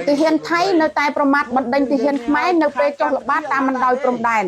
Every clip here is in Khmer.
ទាហានថៃនៅតែប្រមាថបណ្ដេញទាហានខ្មែរនៅពេលចុះល្បាតតាមបណ្ដោយព្រំដែន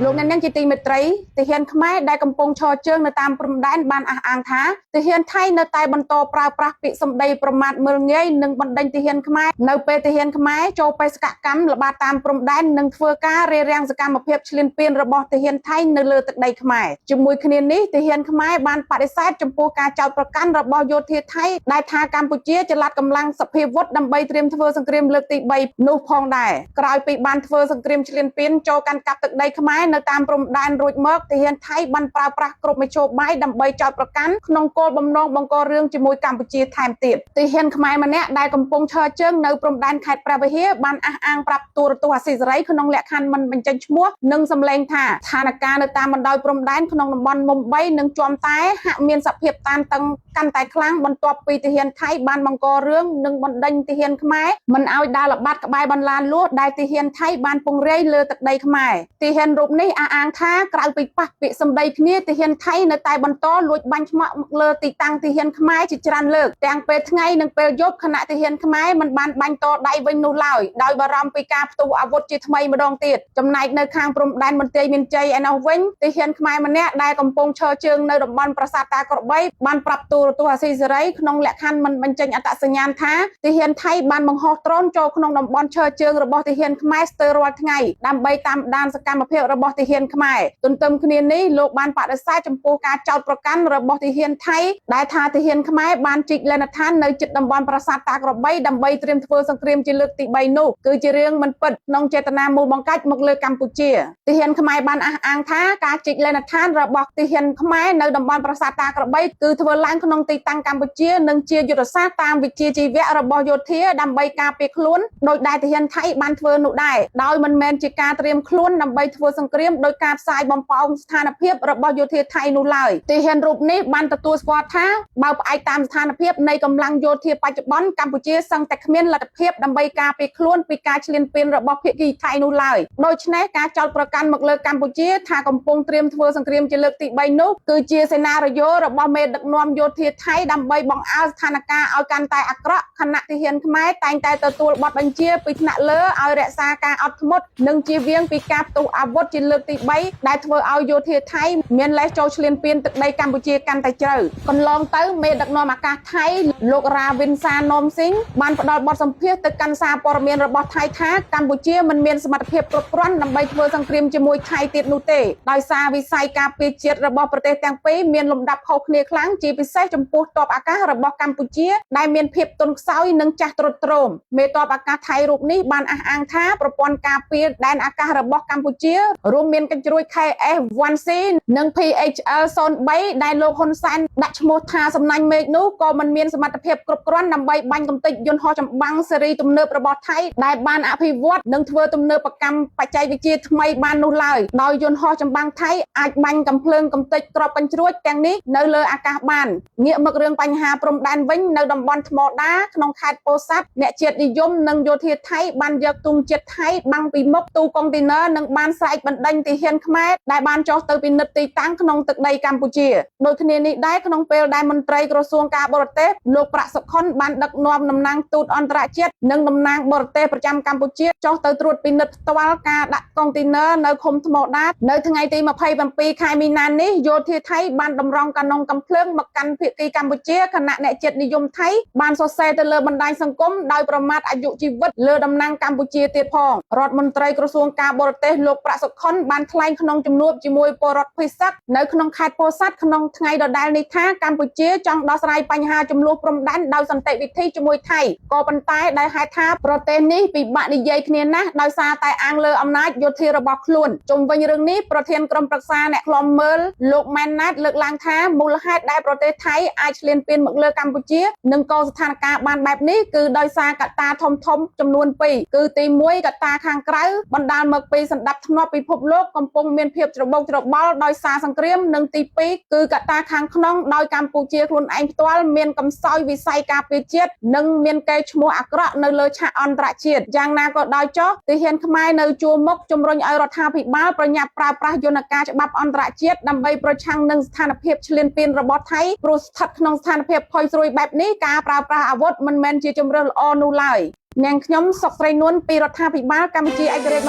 លោកអ្នកនាងជាទីមេត្រីទាហានខ្មែរដែលកំពុងឈរជើងនៅតាមព្រំដែនបានអះអាងថាទាហានថៃនៅតែបន្តប្រើប្រាស់ពាក្យសម្ដីប្រមាថមើលងាយនិងបណ្ដេញទាហានខ្មែរនៅពេលទាហានខ្មែរចូលបេសកកម្មល្បាតតាមព្រំដែននិងធ្វើការរារាំងសកម្មភាពឈ្លានពានរបស់ទាហានថៃនៅលើទឹកដីខ្មែរជាមួយគ្នានេះទាហានខ្មែរបានបដិសេធចំពោះការចោទប្រកាន់របស់យោធាថៃដែលថាកម្ពុជាចល័តកម្លាំងសភាវុធដើម្បីត្រៀមធ្វើសង្គ្រាមលើកទី3នោះផងដែរក្រោយពីបានធ្វើសង្គ្រាមឈ្លានពានចូលកាន់កាប់ទឹកដីខ្មែរនៅតាមព្រំដែនរួចមកទាហានថៃបានប្រើប្រាស់គ្រប់មធ្យោបាយដើម្បីចោទប្រកាន់ក្នុងគោលបំណងបង្ករឿងជាមួយកម្ពុជាថែមទៀតទាហានខ្មែរម្នាក់ដែលកំពុងឈរជើងនៅព្រំដែនខេត្តព្រះវិហារបានអះអាងប្រាប់ទូរទស្សន៍អាស៊ីសេរីក្នុងលក្ខខណ្ឌមិនបញ្ចេញឈ្មោះនិងសម្លែងថាស្ថានភាពនៅតាមបណ្ដោយព្រំដែនក្នុងតំបន់មុំ3និងជាំតែហាក់មានសភាពតានតឹងកាន់តែខ្លាំងបន្ទាប់ពីទាហានថៃបានបង្ករឿងនិងបណ្ដេញទាហានខ្មែរមិនឲ្យដើរល្បាតក្បែរបន្លាលួសដែលទាហានថៃបានពង្រាយលើទឹកដីខ្មែរទាហានរូបនេះអះអាងថាក្រៅពីប៉ះពាក្យសម្ដីគ្នាទាហានថៃនៅតែបន្តលួចបាញ់ឆ្មាក់លើទីតាំងទាហានខ្មែរជាច្រើនលើកទាំងពេលថ្ងៃនិងពេលយប់ខណៈទាហានខ្មែរមិនបានបាញ់តដៃវិញនោះឡើយដោយបារម្ភពីការផ្ទុះអាវុធជាថ្មីម្ដងទៀតចំណែកនៅខាងព្រំដែនមន្ទីរមានជ័យឯណោះវិញទាហានខ្មែរម្នាក់ដែលកំពុងឈរជើងនៅតំបន់ប្រាសាទតាក្របីបានប្រាប់ទូរទស្សន៍អាស៊ីសេរីក្នុងលក្ខខណ្ឌមិនបញ្ចេញអត្តសញ្ញាណថាទាហានថៃបានបង្ហោះដ្រូនចូលក្នុងតំបន់ឈរជើងរបស់ទាហានខ្មែរស្ទើររាល់ថ្ងៃដើម្បីតាមដានសកម្មភាពរបស់ទាហានខ្មែរទន្ទឹមគ្នានេះលោកបានបដិសេធចំពោះការចោទប្រកាន់របស់ទាហានថៃដែលថាទាហានខ្មែរបានជីកលេនដ្ឋាននៅជិតតំបន់ប្រាសាទតាក្របីដើម្បីត្រៀមធ្វើសង្គ្រាមជាលើកទី3នោះគឺជារឿងមិនពិតក្នុងចេតនាមូលបង្កាច់មកលើកម្ពុជាទាហានខ្មែរបានអះអាងថាការជីកលេនដ្ឋានរបស់ទាហានខ្មែរនៅតំបន់ប្រាសាទតាក្របីគឺធ្វើឡើងក្នុងទីតាំងកម្ពុជានិងជាយុទ្ធសាស្ត្រតាមវិជ្ជាជីវៈរបស់យោធាដើម្បីការពារខ្លួនដោយដែលទាហានថៃបានធ្វើនោះដែរដោយមិនមែនជាការត្រៀមខ្លួនដើម្បីធ្វើសង្គ្រាមដោយការផ្សាយបំផោងស្ថានភាពរបស់យោធាថៃនោះឡើយទាហានរូបនេះបានទទួលស្គាល់ថាបើផ្អែកតាមស្ថានភាពនៃកម្លាំងយោធាបច្ចុប្បន្នកម្ពុជាសឹងតែគ្មានលទ្ធភាពដើម្បីការពារខ្លួនពីការឈ្លានពានរបស់ភាគីថៃនោះឡើយដូច្នេះការចោទប្រកាន់មកលើកម្ពុជាថាកំពុងត្រៀមធ្វើសង្គ្រាមជាលើកទី3នោះគឺជាសេណារីយ៉ូរបស់មេដឹកនាំយោធាថៃដើម្បីបង្អើលស្ថានភាពឲ្យកាន់តែអាក្រក់ខណៈទាហានខ្មែរតែងតែទទួលបទបញ្ជាពីថ្នាក់លើឲ្យរក្សាការអត់ធ្មត់និងជៀសវាងពីការផ្ទុះអាវុធជាលើកទី3ដែលធ្វើឲ្យយោធាថៃមានលេសចូលឈ្លានពានទឹកដីកម្ពុជាកាន់តែជ្រៅកន្លងទៅមេដឹកនាំអាកាសថៃលោករាវិនសាណូមស៊ីងបានផ្ដល់បទសម្ភាសន៍ទៅកាន់សារព័ត៌មានរបស់ថៃថាកម្ពុជាមិនមានសមត្ថភាពគ្រប់គ្រាន់ដើម្បីធ្វើសង្គ្រាមជាមួយថៃទៀតនោះទេដោយសារវិស័យការពារជាតិរបស់ប្រទេសទាំងពីរមានលំដាប់ខុសគ្នាខ្លាំងជាពិសេសចំពោះទ័ពអាកាសរបស់កម្ពុជាដែលមានភាពទន់ខ្សោយនិងចាស់ទ្រុឌទ្រោមមេទ័ពអាកាសថៃរូបនេះបានអះអាងថាប្រព័ន្ធការពារដែនអាកាសរបស់កម្ពុជារួមមានកញ្ជ្រួច KS-1C និង PHL-03 ដែលលោកហ៊ុនសែនដាក់ឈ្មោះថាសំណាញ់មេឃនោះក៏មិនមានសមត្ថភាពគ្រប់គ្រាន់ដើម្បីបាញ់កំទេចយន្តហោះចម្បាំងស៊េរីទំនើបរបស់ថៃដែលបានអភិវឌ្ឍនិងធ្វើទំនើបកម្មបច្ចេកវិទ្យាថ្មីបាននោះឡើយដោយយន្តហោះចម្បាំងថៃអាចបាញ់កំភ្លើងកំទេចគ្រាប់កញ្ជ្រួចទាំងនេះនៅលើអាកាសបានងាកមករឿងបញ្ហាព្រំដែនវិញនៅតំបន់ថ្មដាក្នុងខេត្តពោធិ៍សាត់អ្នកជាតិនិយមនិងយោធាថៃបានយកទង់ជាតិថៃបាំងពីមុខទូកុងទីន័រនិងបានស្រែកបណ្ដេញទាហានខ្មែរដែលបានចុះទៅពិនិត្យទីតាំងក្នុងទឹកដីកម្ពុជាដូចគ្នានេះដែរក្នុងពេលដែលមន្ត្រីក្រសួងការបរទេសលោកប្រាក់សុខុនបានដឹកនាំតំណាងទូតអន្តរជាតិនិងតំណាងបរទេសប្រចាំកម្ពុជាចុះទៅត្រួតពិនិត្យផ្ទាល់ការដាក់កុងទីន័រនៅឃុំថ្មដានៅថ្ងៃទី27ខែមីនានេះយោធាថៃបានតម្រង់កាណុងកំភ្លើងមកកាន់ភាគីកម្ពុជាខណៈអ្នកជាតិនិយមថៃបានសរសេរទៅលើបណ្ដាញសង្គមដោយប្រមាថអាយុជីវិតលើតំណាងកម្ពុជាទៀតផងរដ្ឋមន្ត្រីក្រសួងការបរទេសលោកប្រាក់សុខុនបានថ្លែងក្នុងជំនួបជាមួយពលរដ្ឋភេសកនៅក្នុងខេត្តពោធិ៍សាត់ក្នុងថ្ងៃដដែលនេះថាកម្ពុជាចង់ដោះស្រាយបញ្ហាចំនួនព្រំដែនដោយសន្តិវិធីជាមួយថៃក៏ប៉ុន្តែដោយហេតុថាប្រទេសនេះពិបាកនិយាយគ្នាណាស់ដោយសារតែអាងលើអំណាចយោធារបស់ខ្លួនជុំវិញរឿងនេះប្រធានក្រុមប្រឹក្សាអ្នកឃ្លាំមើលលោកម៉ែនណាតលើកឡើងថាមូលហេតុដែលប្រទេសថៃអាចឈ្លានពានមកលើកម្ពុជានិងក៏ស្ថានភាពបានបែបនេះគឺដោយសារកត្តាធំចំនួន2គឺទី1កត្តាខាងក្រៅបណ្ដាលមកពីសន្តិភាពពិភព បលោកកំពុងមានភាពច្របូកច្របល់ដោយសារសង្គ្រាមនិងទី2គឺកត្តាខាងក្នុងដោយកម្ពុជាខ្លួនឯងផ្ទាល់មានកំសោយវិស័យការពារជាតិនិងមានកេរ្តិ៍ឈ្មោះអាក្រក់នៅលើឆាកអន្តរជាតិយ៉ាងណាក៏ដោយចុះទាហានខ្មែរនៅជួរមុខជំរុញឲ្យរដ្ឋាភិបាលប្រញាប់ប្រើប្រាស់យន្តការច្បាប់អន្តរជាតិដើម្បីប្រឆាំងនឹងស្ថានភាពឈ្លានពានរបស់ថៃព្រោះស្ថិតក្នុងស្ថានភាពផុយស្រួយបែបនេះការប្រើប្រាស់អាវុធមិនមែនជាជម្រើសល្អនោះឡើយនាងខ្ញុំសុកស្រីនួនពីរដ្ឋាភិបាលកម្ពុជាឯករាជ្យ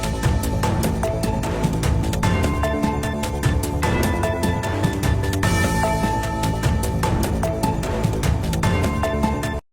$23